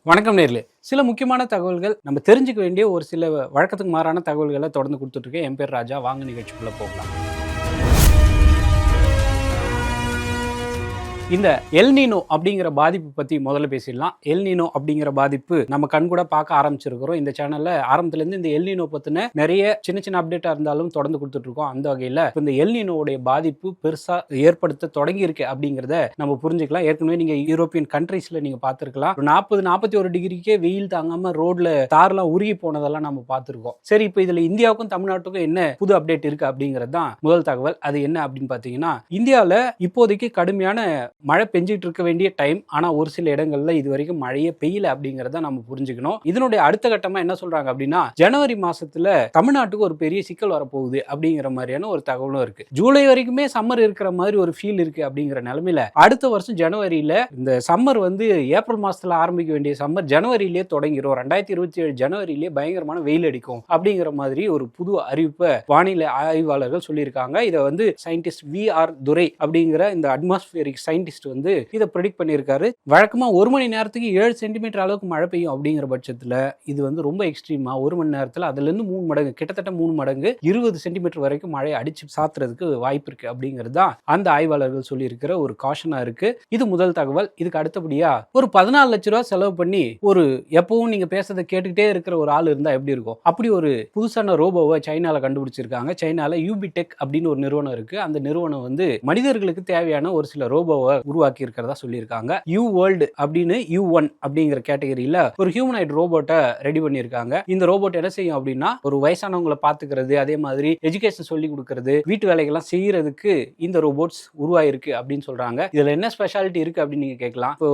வணக்கம் நேர்களே. சில முக்கியமான தகவல்கள் நம்ம தெரிஞ்சுக்க வேண்டிய ஒரு சில வழக்கத்துக்கு மாறான தகவல்களை தொடர்ந்து கொடுத்துட்டு இருக்கேன். என் பேர் ராஜா. வாங்க நிகழ்ச்சிக்குள்ள போகலாம். இந்த எல் நீனோ அப்படிங்கிற பாதிப்பு பத்தி முதல்ல பேசிடலாம். எல் நீனோ அப்படிங்கிற பாதிப்பு நம்ம கண்கூட பார்க்க ஆரம்பிச்சிருக்கிறோம். இந்த சேனல்ல ஆரம்பத்துல இருந்து இந்த எல் நீனோ பத்தின நிறைய சின்ன சின்ன அப்டேட்டா இருந்தாலும் தொடர்ந்து கொடுத்துட்டு இருக்கோம். அந்த வகையில இந்த எல் நீனோவுடைய பாதிப்பு பெருசா ஏற்படுத்த தொடங்கி இருக்கு அப்படிங்கிறத நம்ம புரிஞ்சுக்கலாம். ஏற்கனவே நீங்க யூரோப்பியன் கண்ட்ரீஸ்ல நீங்க பார்த்திருக்கலாம். 40-41 டிகிரிக்கே வெயில் தாங்காம ரோட்ல தார்லாம் உருகி போனதெல்லாம் நம்ம பார்த்திருக்கோம். சரி, இப்போ இதுல இந்தியாவுக்கும் தமிழ்நாட்டுக்கும் என்ன புது அப்டேட் இருக்கு அப்படிங்கிறது தான் முதல் தகவல். அது என்ன அப்படின்னு பாத்தீங்கன்னா, இந்தியாவில் இப்போதைக்கு கடுமையான மழை பெஞ்சிட்டு இருக்க வேண்டிய டைம். ஆனா ஒரு சில இடங்கள்ல இது வரைக்கும் மழையே பெய்யல அப்படிங்கறத நம்ம புரிஞ்சுக்கணும். இதனுடைய அடுத்த கட்டமா என்ன சொல்றாங்க அப்படின்னா, ஜனவரி மாசத்துல தமிழ்நாட்டுக்கு ஒரு பெரிய சிக்கல் வரப்போகுது அப்படிங்கிற மாதிரியான ஒரு தகவலும் இருக்கு. ஜூலை வரைக்குமே சம்மர் இருக்கிற மாதிரி ஒரு ஃபீல் இருக்கு அப்படிங்கிற நிலைமையில அடுத்த வருஷம் ஜனவரியில இந்த சம்மர் வந்து ஏப்ரல் மாசத்துல ஆரம்பிக்க வேண்டிய சம்மர் ஜனவரியிலேயே தொடங்கிடும். 2027 ஜனவரியிலேயே பயங்கரமான வெயில் அடிக்கும் அப்படிங்கிற மாதிரி ஒரு புது அறிவிப்பை வானிலை ஆய்வாளர்கள் சொல்லியிருக்காங்க. இதை வந்து சயின்டிஸ்ட் வி.ஆர். துரை அப்படிங்கிற இந்த அட்மாஸ்பியரிக் சயின்டிஸ்ட் வந்து இதை ப்ரெடிக்ட் பண்ணியிருக்காரு. வழக்கமா 1 மணி நேரத்துக்கு 7 சென்டிமீட்டர் அளவுக்கு மழை பெய்யும் அப்படிங்கிற பட்சத்துல இது வந்து ரொம்ப எக்ஸ்ட்ரீமா 1 மணி நேரத்துல அதுல இருந்து 3 மடங்கு, கிட்டத்தட்ட 3 மடங்கு 20 சென்டிமீட்டர் வரைக்கும் மழை அடிச்சு சாத்துறதுக்கு வாய்ப்பு இருக்கு அப்படிங்கிறது தான் அந்த ஆய்வாளர்கள் சொல்லி இருக்கிற ஒரு காஷனா இருக்கு. இது முதல் தகவல். இதுக்கு அடுத்தபடியா ஒரு 14 லட்சம் ரூபாய் செலவு பண்ணி ஒரு எப்பவும் நீங்க பேசுறதை கேட்டுக்கிட்டே இருக்கிற ஒரு ஆள் இருந்தா எப்படி இருக்கும், அப்படி ஒரு புதுசான ரோபோவை சைனால கண்டுபிடிச்சிருக்காங்க. சைனால யூபிடெக் அப்படின்னு ஒரு நிறுவனம் இருக்கு. அந்த நிறுவனம் வந்து மனிதர்களுக்கு தேவையான ஒரு சில ரோபோவை உருவாக்கி இருக்கிறதா சொல்லியிருக்காங்க. யூ வேர்ல்டு அப்படின்னு U1 அப்படிங்கிற கேட்டகரியில ஒரு ஹியூமனாய்டு ரோபோட்டை ரெடி பண்ணியிருக்காங்க. இந்த ரோபோட் என்ன செய்யும் அப்படின்னா, ஒரு வயசானவங்களை பாத்துக்கிறது, அதே மாதிரி எஜுகேஷன் சொல்லி கொடுக்கறது, வீட்டு வேலைகள்லாம் செய்யறதுக்கு இந்த ரோபோட்ஸ் உருவாயிருக்கு அப்படின்னு சொல்றாங்க. இதுல என்ன ஸ்பெஷாலிட்டி இருக்கு அப்படின்னு நீங்க கேட்கலாம். இப்போ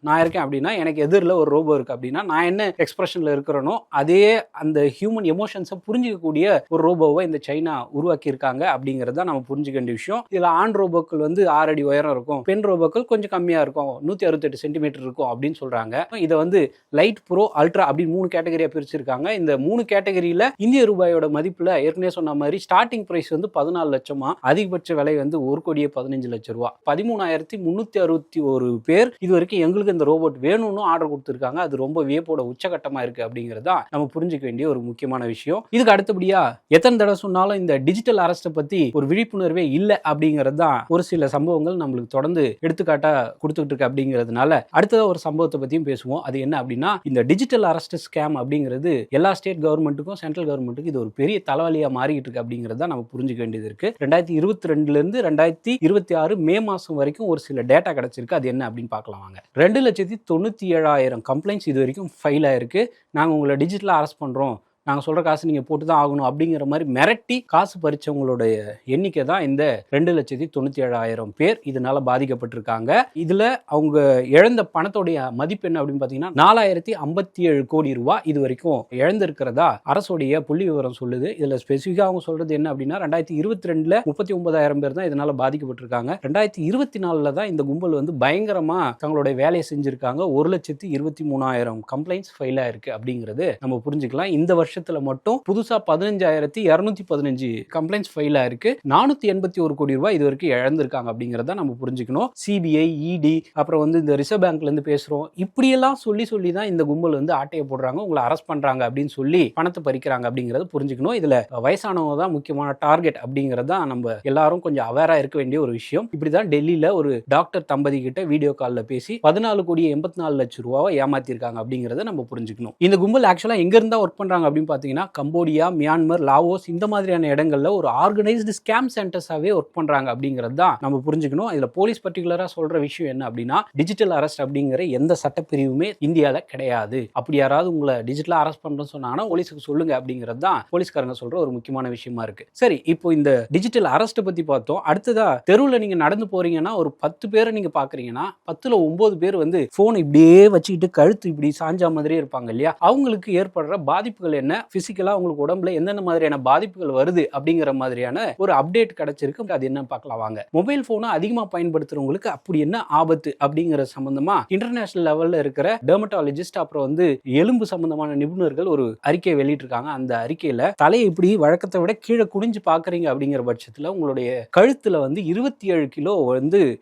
நான் இருக்கேன் அப்படின்னா, எனக்கு எதிரில் ஒரு ரோபோ இருக்கு அப்படின்னா, நான் என்ன எக்ஸ்பிரஷன்ல இருக்கிறனோ அதே அந்த ஹியூமன் எமோஷன்ஸை புரிஞ்சிக்கக்கூடிய ஒரு ரோபோவை இந்த சைனா உருவாக்கி இருக்காங்க அப்படிங்கறத நம்ம புரிஞ்சுக்க வேண்டிய விஷயம். இதுல ஆண் ரோபோக்கள் வந்து 6 அடி உயரம் இருக்கும், பெண் ரோபோக்கள் கொஞ்சம் கம்மியா இருக்கும், 168 சென்டிமீட்டர் இருக்கும் அப்படின்னு சொல்றாங்க. இதை வந்து லைட், ப்ரோ, அல்ட்ரா அப்படின்னு 3 கேட்டகரியா பிரிச்சிருக்காங்க. இந்த 3 கேட்டகரியில இந்திய ரூபாயோட மதிப்புல ஏற்கனவே சொன்ன மாதிரி ஸ்டார்டிங் பிரைஸ் வந்து 14 லட்சமா, அதிகபட்ச விலை வந்து 1,15 லட்சம் ரூபாய். 13,361 பேர் இது வரைக்கும் எங்களுக்கு இந்த ரோபோட் வேணும்னு ஆர்டர் கொடுத்திருக்காங்க. அது ரொம்ப வியப்போட உச்சகட்டமா இருக்கு அப்படிங்கிறது தான் நம்ம புரிஞ்சுக்க வேண்டிய ஒரு முக்கியமான விஷயம். இதுக்கு அடுத்தபடியா எத்தனை தடவை சொன்னாலும் இந்த டிஜிட்டல் அரெஸ்ட் பத்தி ஒரு விழிப்புணர்வே இல்லை அப்படிங்கிறது தான் ஒரு சில சம்பவங்கள் நம்மளுக்கு தொடர்ந்து எடுத்துக்காட்டா கொடுத்துட்டு இருக்கு அப்படிங்கிறதுனால அடுத்ததா ஒரு சம்பவத்தை பத்தியும் பேசுவோம். அது என்ன அப்படின்னா, இந்த டிஜிட்டல் அரெஸ்ட் ஸ்கேம் அப்படிங்கிறது எல்லா ஸ்டேட் கவர்மெண்ட்டுக்கும் சென்ட்ரல் கவர்மெண்ட்டுக்கும் இது ஒரு பெரிய தலைவலியா மாறிட்டு இருக்கு அப்படிங்கிறத நம்ம புரிஞ்சுக்க வேண்டியது இருக்கு. 2022 இருந்து 2026 மே மாசம் வரைக்கும் ஒரு சில டேட்டா கிடைச்சிருக்கு. அது என்ன அப்படின்னு பார்க்கலாம் வாங்க. 2,97,000 கம்ப்ளைண்ட்ஸ் இது வரைக்கும் ஃபைல் ஆயிருக்கு. நாங்க உங்களை டிஜிட்டலா அரெஸ்ட் பண்றோம், நாங்கள் சொல்கிற காசு நீங்கள் போட்டு தான் ஆகணும் அப்படிங்கிற மாதிரி மிரட்டி காசு பறிச்சவங்களுடைய எண்ணிக்கை தான் இந்த 2,97,000 பேர் இதனால பாதிக்கப்பட்டிருக்காங்க. இதில் அவங்க இழந்த பணத்தோடைய மதிப்பு என்ன அப்படின்னு பார்த்தீங்கன்னா 4,057 கோடி ரூபாய் இது வரைக்கும் இழந்திருக்கிறதா அரசுடைய புள்ளி விவரம் சொல்லுது. இதில் ஸ்பெசிஃபிக்காக அவங்க சொல்றது என்ன அப்படின்னா, 2022 39,000 பேர் தான் இதனால பாதிக்கப்பட்டிருக்காங்க. 2024 தான் இந்த கும்பல் வந்து பயங்கரமா தங்களுடைய வேலையை செஞ்சிருக்காங்க. 1,23,000 கம்ப்ளைண்ட்ஸ் ஃபைல் ஆயிருக்கு அப்படிங்கிறது நம்ம புரிஞ்சுக்கலாம். இந்த வருஷத்துல மட்டும் புதுசா 15,215 கம்ப்ளைண்ட்ஸ் ஃபைல் ஆயிருக்கு. 481 கோடி ரூபாய் இது வரைக்கும் இழந்திருக்காங்க அப்படிங்கறத நம்ம புரிஞ்சுக்கணும். சிபிஐ, இடி, அப்புறம் வந்து இந்த ரிசர்வ் பேங்க்ல இருந்து பேசுறோம், இப்படியெல்லாம் சொல்லி தான் இந்த கும்பல் வந்து ஆட்டையை போடுறாங்க, உங்களை அரெஸ்ட் பண்றாங்க அப்படின்னு சொல்லி பணத்தை பறிக்கிறாங்க அப்படிங்கறத புரிஞ்சுக்கணும். இதுல வயசானவங்க தான் முக்கியமான டார்கெட் அப்படிங்கறத நம்ம எல்லாரும் கொஞ்சம் அவேரா இருக்க வேண்டிய ஒரு விஷயம். இப்படிதான் டெல்லியில ஒரு டாக்டர் தம்பதி கிட்ட வீடியோ கால்ல பேசி 14,84 லட்சம் ரூபாவை ஏமாத்திருக்காங்க அப்படிங்கறத நம்ம புரிஞ்சுக்கணும். இந்த கும்பல் ஆக்சுவலா எங்க இருந்தா ஒர்க் பண்றாங்க அப்படின்னு பார்த்தீங்கன்னா, கம்போடியா, மியான்மர், லாவோஸ் இந்த மாதிரியான இடங்கள்ல ஒரு ஆர்கனைஸ்டு ஸ்கேம் சென்டர்ஸாவே ஒர்க் பண்றாங்க அப்படிங்கிறது தான் நம்ம புரிஞ்சுக்கணும். இதுல போலீஸ் பர்டிகுலரா சொல்ற விஷயம் என்ன அப்படின்னா, டிஜிட்டல் அரெஸ்ட் அப்படிங்கிற எந்த சட்டப்பிரிவுமே இந்தியால கிடையாது. அப்படி யாராவது உங்களை டிஜிட்டலா அரெஸ்ட் பண்றோம்னு சொன்னாங்கன்னா போலீஸுக்கு சொல்லுங்க அப்படிங்கிறது தான் போலீஸ்காரங்க சொல்ற ஒரு முக்கியமான விஷயமா இருக்கு. சரி, இப்போ இந்த டிஜிட்டல் அரெஸ்ட் பத்தி பார்த்தோம். அடுத்ததா தெருவில் நீங்க நடந்து போறீங்கன்னா ஒரு 10 பேரை நீங்க பாக்குறீங்கன்னா 10ல 9 பேர் வந்து போன் இப்படியே வச்சுக்கிட்டு கழுத்து இப்படி சாஞ்சா மாதிரியே இருப்பாங்க இல்லையா? அவங்களுக்கு ஏற்படுற பாதிப்புகள் என்ன மாதிரியான பிசிக்கலா உங்களுக்கு உடம்புல என்னென்ன மாதிரியான பாதிப்புகள் வருது அப்படிங்கிற மாதிரியான ஒரு அப்டேட் கிடைச்சிருக்கு. அது என்ன பார்க்கலாம் வாங்க. மொபைல் போனை அதிகமா பயன்படுத்துறவங்களுக்கு அப்படி என்ன ஆபத்து அப்படிங்கிற சம்பந்தமா இன்டர்நேஷனல் லெவல்ல இருக்கிற டெர்மட்டாலஜிஸ்ட் அப்புறம் எலும்பு சம்பந்தமான நிபுணர்கள் ஒரு அறிக்கையை வெளியிட்டிருக்காங்க. அந்த அறிக்கையில தலையை இப்படி வழக்கத்தை விட கீழே குனிஞ்சு பாக்குறீங்க அப்படிங்கிற பட்சத்துல உங்களுடைய கழுத்துல 27 கிலோ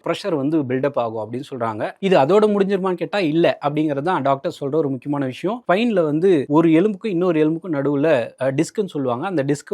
பிரஷர் பில்டப் ஆகும் அப்படின்னு சொல்றாங்க. இது அதோட முடிஞ்சிருமான்னு கேட்டா இல்ல அப்படிங்கிறது தான் டாக்டர் சொல்ற ஒரு முக்கியமான விஷயம். ஸ்பைன்ல ஒரு எலும்புக்கும் இன்னொரு எலும்புக்கும் நடுவுல டிஸ்க்னு சொல்லுவாங்க. அந்த டிஸ்க்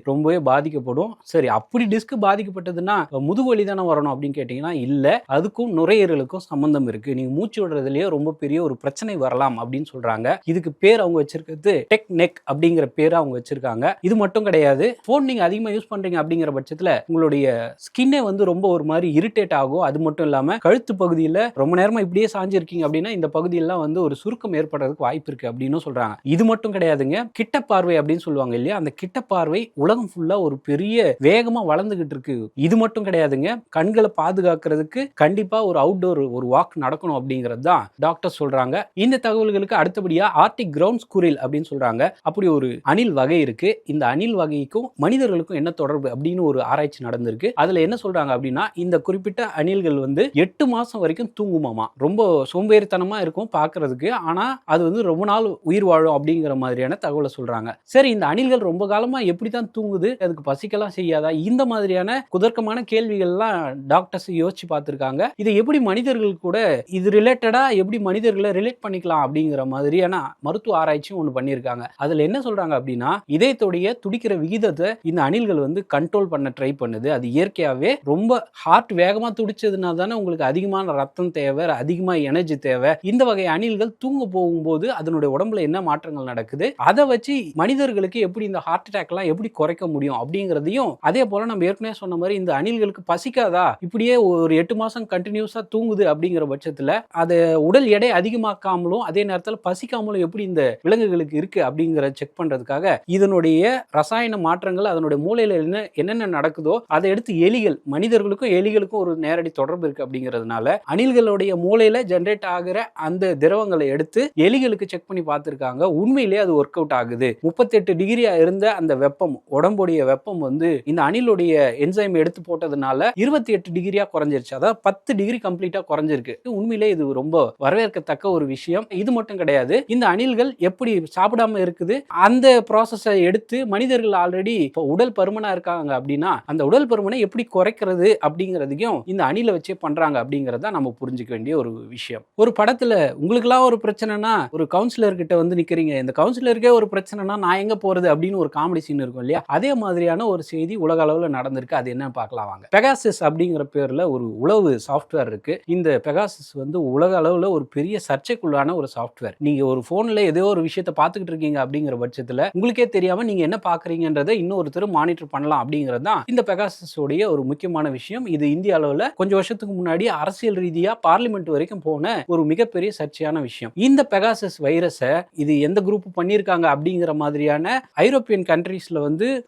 ரொம்பவே பாதிக்கப்படும். சரி, அப்படி டிஸ்க் பாதிக்கப்பட்டதுன்னா முதுகுவலி தானே வரணும் அப்படின்னு கேட்டீங்கன்னா இல்ல, அதுக்கும் நுரையீரலுக்கும் சம்பந்தம் இருக்கு. நீங்க மூச்சு விடுறதுலயே ரொம்ப பெரிய ஒரு பிரச்சனை வரலாம் அப்படின்னு சொல்றாங்க. இதுக்கு பேர் அவங்க வச்சிருக்கிறது டெக் நெக் அப்படிங்கிற பேர் அவங்க வச்சிருக்காங்க. இது மட்டும் கிடையாது, போன் நீங்க அதிகமா யூஸ் பண்றீங்க அப்படிங்கிற பட்சத்துல உங்களுடைய ஸ்கின்னே ரொம்ப ஒரு மாதிரி இரிட்டேட் ஆகும். அது மட்டும் இல்லாம கழுத்து பகுதியில ரொம்ப நேரமா இப்படியே சாஞ்சிருக்கீங்க அப்படின்னா இந்த பகுதியெல்லாம் ஒரு சுருக்கம் ஏற்படுறதுக்கு வாய்ப்பு இருக்கு அப்படின்னு சொல்றாங்க. இது மட்டும் கிடையாதுங்க, கிட்ட பார்வை அப்படின்னு சொல்லுவாங்க இல்லையா, அந்த கிட்ட பார்வை உலகம் ஃபுல்லா ஒரு பெரிய வேகமா வளர்ந்துகிட்டு இருக்கு. இது மட்டும் கிடையாதுங்க, கண்களை பாதுகாக்கிறதுக்கு கண்டிப்பா ஒரு அவுட்டோர் ஒரு வாக் நடக்கணும் அப்படிங்கிறது தான் டாக்டர் சொல்றாங்க. இந்த தகவல்களுக்கு அடுத்தபடியா ஆர்டிக் கிரவுண்ட் ஸ்குரில் அப்படின்னு சொல்றாங்க. அப்படி ஒரு அணில் வகை இருக்கு. இந்த அணில் வகைக்கும் மனிதர்களுக்கும் என்ன தொடர்பு அப்படின்னு ஒரு ஆராய்ச்சி நடந்திருக்கு. அதுல என்ன சொல்றாங்க அப்படின்னா, இந்த குறிப்பிட்ட அணில்கள் 8 மாசம் வரைக்கும் தூங்குமாமா. ரொம்ப சோம்பேறித்தனமா இருக்கும் பாக்குறதுக்கு, ஆனா அது ரொம்ப நாள் உயிர் வாழும் அப்படிங்கிற மாதிரியான தகவலை சொல்றாங்க. சரி, இந்த அணில்கள் ரொம்ப காலமா எப்படித்தான் தூங்குது, அதுக்கு பசிக்கலாம் செய்யாதா, இந்த மாதிரியான குதர்க்கமான கேள்விகள்லாம் டாக்டர்ஸ் யோசிச்சு பார்த்திருக்காங்க. இதை எப்படி மனிதர்கள் கூட இது ரிலேட்டடா எப்படி மனிதர்களை ரிலேட் பண்ணிக்கலாம் அப்படிங்கிற மாதிரியான மருத்துவ ஆராய்ச்சியும் ஒன்று பண்ணியிருக்காங்க. அதுல என்ன சொல்றாங்க அப்படின்னா, இதயத்துடைய துடிக்கிற விகிதத்தை இந்த அணில்கள் கண்ட்ரோல் பண்ண ட்ரை பண்ணுது. அது இயற்கையாவே ரொம்ப ஹார்ட் வேகமா துடிச்சதுனா தானே உங்களுக்கு அதிகமான ரத்தம் தேவை, அதிகமா எனர்ஜி தேவை. இந்த வகை அணில்கள் தூங்க போகும்போது அதனுடைய உடம்புல என்ன மாற்றங்கள் நடக்குது, அதை வச்சு மனிதர்களுக்கு எப்படி இந்த ஹார்ட் அட்டாக் எல்லாம் எப்படி குறைக்க முடியும் அப்படிங்கிறதையும், அதே போல நம்ம ஏற்கனவே சொன்ன மாதிரி இந்த அணில்களுக்கு பசிக்காதா, இப்படியே ஒரு 8 மாசம் கண்டினியூஸா தூங்குது அப்படிங்கிற பட்சத்துல அது உடல் எடை அதிகமாக்காமலும் அதே நேரத்தில் பசிக்காமலும் எப்படி இந்த விலங்குகளுக்கு இருக்கு அப்படிங்கிற செக் பண்றதுக்காக இதனுடைய ரசாயன மாற்றங்கள் அதனுடைய மூளையில என்னென்ன நடக்குதோ அதை எடுத்து எலிகள், மனிதர்களுக்கும் எலிகளுக்கும் ஒரு நேரடி தொடர்பு இருக்கு அப்படிங்கிறதுனால அணில்களுடைய மூளையில ஜெனரேட் ஆகிற அந்த திரவங்களை எடுத்து எலிகளுக்கு செக் பண்ணி பார்த்திருக்காங்க. உண்மையிலேயே அது ஒர்க் அவுட் ஆகுது. 38 டிகிரியா இருந்த அந்த வெப்பம், உடம்புடைய வெப்பம் இந்த அணிலுடைய என்சைம் எடுத்து போட்டதுனால 28 டிகிரியா குறைஞ்சிருச்சு. அதாவது 10 டிகிரி கம்ப்ளீட்டா குறைஞ்சிருக்கு. உண்மையிலே இது ரொம்ப வரவேற்கத்தக்க ஒரு விஷயம். இது மட்டும் கிடையாது, இந்த அணில்கள் எப்படி சாப்பிடாம இருக்குது அந்த ப்ராசஸை எடுத்து மனிதர்கள் ஆல்ரெடி உடல் பருமனா இருக்காங்க அப்படின்னா அந்த உடல் பருமனை எப்படி குறைக்கிறது அப்படிங்கிறதையும் இந்த அணிலை வச்சே பண்றாங்க அப்படிங்கறத நம்ம புரிஞ்சுக்க வேண்டிய ஒரு விஷயம். ஒரு படத்துல உங்களுக்குலாம் ஒரு பிரச்சனைனா ஒரு கவுன்சிலர் கிட்ட நிக்கிறீங்க, இந்த கவுன்சிலருக்கே ஒரு பிரச்சனைனா நான் எங்க போறது அப்படின்னு ஒரு காமெடி சீன் இருக்கும் இல்லையா, அதே மாதிரியான ஒரு செய்தி உலக அளவுல நடந்திருக்கு. அது என்ன பார்க்கலாம் வாங்க. பெகாசஸ் அப்படிங்கிற பேர்ல ஒரு உளவு சாஃப்ட்வேர் இருக்கு. இந்த பெகாசஸ் உலக அளவுல ஒரு பெரிய சர்ச்சைக்குள்ளான ஒரு சாஃப்ட்வேர். நீங்க ஒரு போன்ல ஏதோ ஒரு விஷயத்தை பார்த்துக்கிட்டு இருக்கீங்க அப்படிங்கிற பட்சத்துல உங்களுக்கே தெரியாம நீங்க என்ன பாக்குறீங்கன்றதை இன்னொருத்தர் மானிட்டர் பண்ணலாம் அப்படிங்கிறது தான் இந்த பெகாசஸ் உடைய ஒரு முக்கியமான விஷயம். இது இந்திய அளவுல கொஞ்சம் வருஷத்துக்கு முன்னாடி அரசியல் ரீதியா பார்லிமெண்ட் வரைக்கும் போன ஒரு மிகப்பெரிய சர்ச்சையான விஷயம். இந்த பெகாசஸ் வைரஸை இது எந்த குரூப் பண்ணியிருக்காங்க அப்படிங்கிற மாதிரியான ஐரோப்பியன் கண்ட்ரீஸ்ல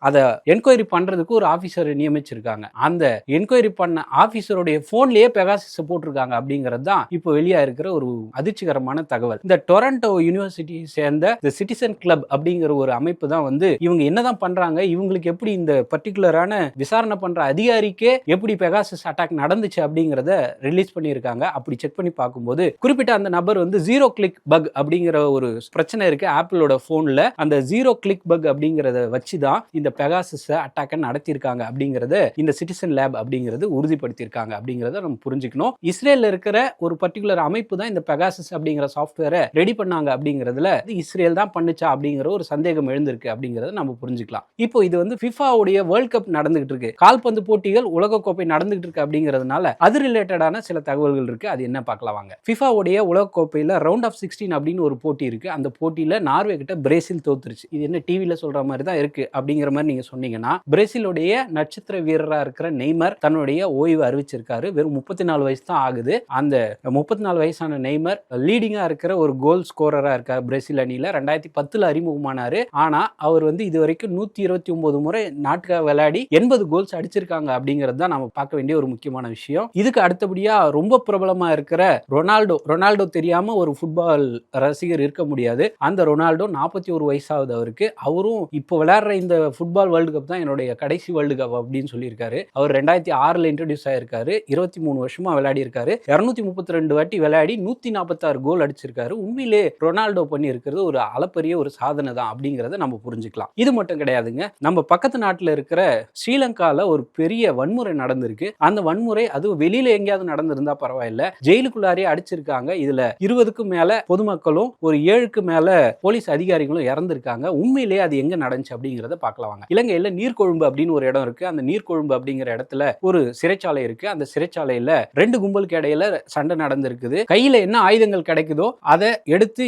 அதை என்கொயரி பண்றதுக்கு ஒரு ஆபீசர் நியமிச்சிருக்காங்க. அந்த என்கொயரி பண்ண ஆபீசருடைய போன்லயே பெகாசஸ் போட்டிருக்காங்க அப்படிங்கிறது தான் இப்போ வெளியா இருக்கிற ஒரு அதிர்ச்சிகரமான தகவல். இந்த டொரண்டோ யூனிவர்சிட்டி சேர்ந்த தி சிட்டிசன் கிளப் அப்படிங்கிற ஒரு அமைப்பு தான் இவங்க என்னதான் பண்றாங்க, இவங்களுக்கு எப்படி இந்த பர்டிகுலரான விசாரணை பண்ற அதிகாரிக்கே எப்படி பெகாசஸ் அட்டாக் நடந்துச்சு அப்படிங்கறத ரிலீஸ் பண்ணியிருக்காங்க. அப்படி செக் பண்ணி பார்க்கும்போது குறிப்பிட்ட அந்த நபர் ஜீரோ கிளிக் பக் அப்படிங்கிற ஒரு பிரச்சனை இருக்கு ஆப்பிளோட போன்ல. அந்த ஜீரோ கிளிக் பக் அப்படிங்கறத வச்சுதான் இந்த பெகாசஸ் அட்டாக் நடத்தியிருக்காங்க அப்படிங்கறத இந்த சிட்டிசன் லேப் அப்படிங்கிறது உறுதிப்படுத்தியிருக்காங்க அப்படிங்கறத நம்ம புரிஞ்சுக்கணும். இஸ்ரேல்ல இருக்கிற ஒரு பர்டிகுலர் அமைப்பு தான் இந்த பெகாசஸ் அப்படிங்கிற சாஃப்ட்வேரை ரெடி பண்ணாங்க அப்படிங்கிறதுல இஸ்ரேல் தான் பண்ணுச்சா அப்படிங்கிற ஒரு சந்தேகம் எழுந்திருக்கு அப்படிங்கறத நம்ம புரிஞ்சுக்கலாம். இப்போ இது FIFA உடைய வேர்ல்ட் கப் நடந்துகிட்டு இருக்கு, கால்பந்து போட்டிகள் உலகக்கோப்பை நடந்துகிட்டு இருக்கு அப்படிங்கிறதுனால அது ரிலேட்டடான சில தகவல்கள் இருக்கு. அது என்ன பார்க்கலாம் வாங்க. FIFA உடைய உலகக்கோப்பையில ரவுண்ட் ஆஃப் 16 அப்படின்னு ஒரு போட்டி இருக்கு. அந்த போட்டியில நார்வே கிட்ட பிரேசில் தோத்துருச்சு. இது என்ன டிவில சொல்ற மாதிரி தான் இருக்கு அப்படிங்கிற மாதிரி நீங்க சொன்னீங்கன்னா, பிரேசிலுடைய நட்சத்திர வீரரா இருக்கிற நெய்மர் தன்னுடைய ஓய்வு அறிவிச்சிருக்காரு. வெறும் 34 வயசு தான் ஆகுது. அந்த 34 வயசான நெய்மர் லீடிங்கா இருக்கிற ஒரு கோல் ஸ்கோரரா இருக்கார் பிரேசில் அணியில. 2010 அறிமுகமானாரு. ஆனா அவர் இது வரைக்கும் 129 முறை நாட்டுக்காக விளையாடி 80 கோல்ஸ் அடிச்சிருக்காங்க அப்படிங்கிறது தான் நம்ம பார்க்க வேண்டிய ஒரு முக்கியமான விஷயம். இதுக்கு அடுத்தபடியா ரொம்ப பிரபலமா இருக்கிற ரொனால்டோ தெரியாம ஒரு ஃபுட்பால் ரசிகர் இருக்க முடியாது. அந்த ரொனால்டோ 41 வயசாகுது அவருக்கு. அவரும் இப்போ விளையாடுற இந்த ஃபுட்பால் வேர்ல்டு கப் தான் என்னுடைய கடைசி வேர்ல்டு கப் அப்படின்னு சொல்லியிருக்காரு. அவர் 2006 இன்ட்ரடியூஸ் ஆயிருக்காரு. 23 வருஷமா விளையாடி இருக்காரு. 232 வாட்டி விளையாடி 146 கோல் அடிச்சிருக்காரு. உண்மையிலே ரொனால்டோ பண்ணி இருக்கிறது ஒரு அளப்பரிய ஒரு சாதனை தான் அப்படிங்கிறத நம்ம புரிஞ்சுக்கலாம். இது மட்டும் கிடையாதுங்க. நம்ம பக்கத்து நாட்டில் இருக்கிற ஸ்ரீலங்கால ஒரு பெரிய வன்முறை நடந்திருக்கு. அந்த வன்முறை அது வெளியில எங்கேயாவது நடந்திருந்தா பரவாயில்ல, ஜெயிலுக்குள்ளாரே அடிச்சிருக்காங்க. இதுல 20க்கும் மேல பொதுமக்களும் ஒரு 7க்கு மேல போலீஸ் அதிகாரிகளும் இறந்திருக்காங்க. உண்மையிலேயே அது எங்க நடந்துச்சு அப்படிங்கறத பார்க்கலாம் வாங்க. இலங்கையில நீர்கொழும்பு அப்படின்னு ஒரு இடம் இருக்கு. அந்த நீர்கொழும்பு அப்படிங்கிற இடத்துல ஒரு சிறைச்சாலை இருக்கு. அந்த சிறைச்சாலையில 2 கும்பலுக்கு இடையில சண்டை நடந்திருக்குது. கையில என்ன ஆயுதங்கள் கிடைக்குதோ அதை எடுத்து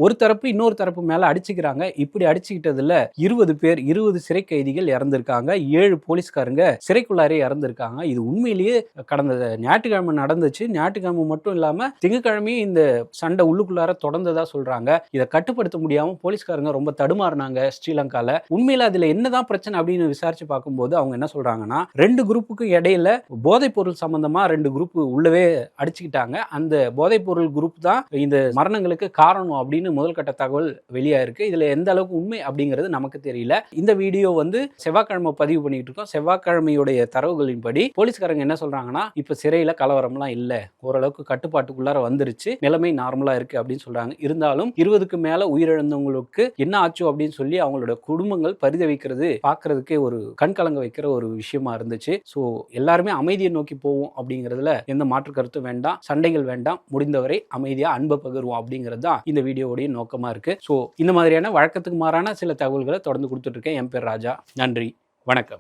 ஒரு தரப்பு இன்னொரு தரப்பு மேல அடிச்சுக்கிறாங்க. இப்படி அடிச்சுக்கிட்டதுல 20 பேர் 20 சிறை கைதிகள் இறந்திருக்காங்க. 7 போலீஸ்காரங்க சிறைக்குள்ளாரே இறந்திருக்காங்க. இது உண்மையிலேயே கடந்த ஞாயிற்றுக்கிழமை நடந்துச்சு. ஞாயிற்றுக்கிழமை மட்டும் இல்லாம திங்கட்கிழமையும் இந்த சண்டை உள்ளுக்குள்ளார தொடர்ந்ததா சொல்றாங்க. இதை கட்டுப்படுத்த முடியாம போலீஸ்காரங்க ரொம்ப தடுமாறினாங்க ஸ்ரீலங்கால. உண்மையில அதுல என்னதான் பிரச்சனை அப்படின்னு விசாரிச்சு பார்க்கும்போது அவங்க என்ன சொல்றாங்கன்னா, 2 குரூப்புக்கு இடையில போதைப் பொருள் சம்பந்தமா 2 குரூப் உள்ளவே அடிச்சுக்கிட்டாங்க. அந்த போதைப் பொருள் குரூப் தான் இந்த மரணங்களுக்கு காரணம் அப்படின்னு முதல் கட்ட தகவல் வெளியாயிருக்கு. இதுல எந்த அளவுக்கு உண்மை அப்படிங்கிறது நமக்கு தெரியல. இந்த வீடியோ செவ்வாய்க்கிழமை பதிவு பண்ணிட்டு இருக்கோம். செவ்வாய்க்கிழமையுடைய தரவுகளின்படி போலீஸ்காரங்க என்ன சொல்றாங்கன்னா, இப்ப சிறையில கலவரம்லாம் இல்ல, ஓரளவுக்கு கட்டுப்பாட்டுக்குள்ளார வந்துருச்சு, நிலைமை நார்மலா இருக்கு அப்படின்னு சொல்றாங்க. இருந்தாலும் 20க்கு மேல உயிரிழந்தவங்களுக்கு என்ன ஆச்சு அப்படின்னு சொல்லி அவங்களோட குடும்பங்கள் பரிதவிக்கிறது பார்க்கறதுக்கே ஒரு கண்கலங்க வைக்கிற ஒரு விஷயமா இருந்துச்சு. ஸோ எல்லாருமே அமைதியை நோக்கி போவோம் அப்படிங்கிறதுல எந்த மாற்று கருத்தும் வேண்டாம், சண்டைகள் வேண்டாம், முடிந்தவரை அமைதியா அன்பை பகிர்வோம் அப்படிங்கிறது தான் இந்த வீடியோவுடைய நோக்கமா இருக்கு. ஸோ இந்த மாதிரியான வழக்கத்துக்கு மாறான சில தகவல்களை தொடர்ந்து கொடுத்துட்டு இருக்கேன். என் பேர் ராஜா. நன்றி, வணக்கம்.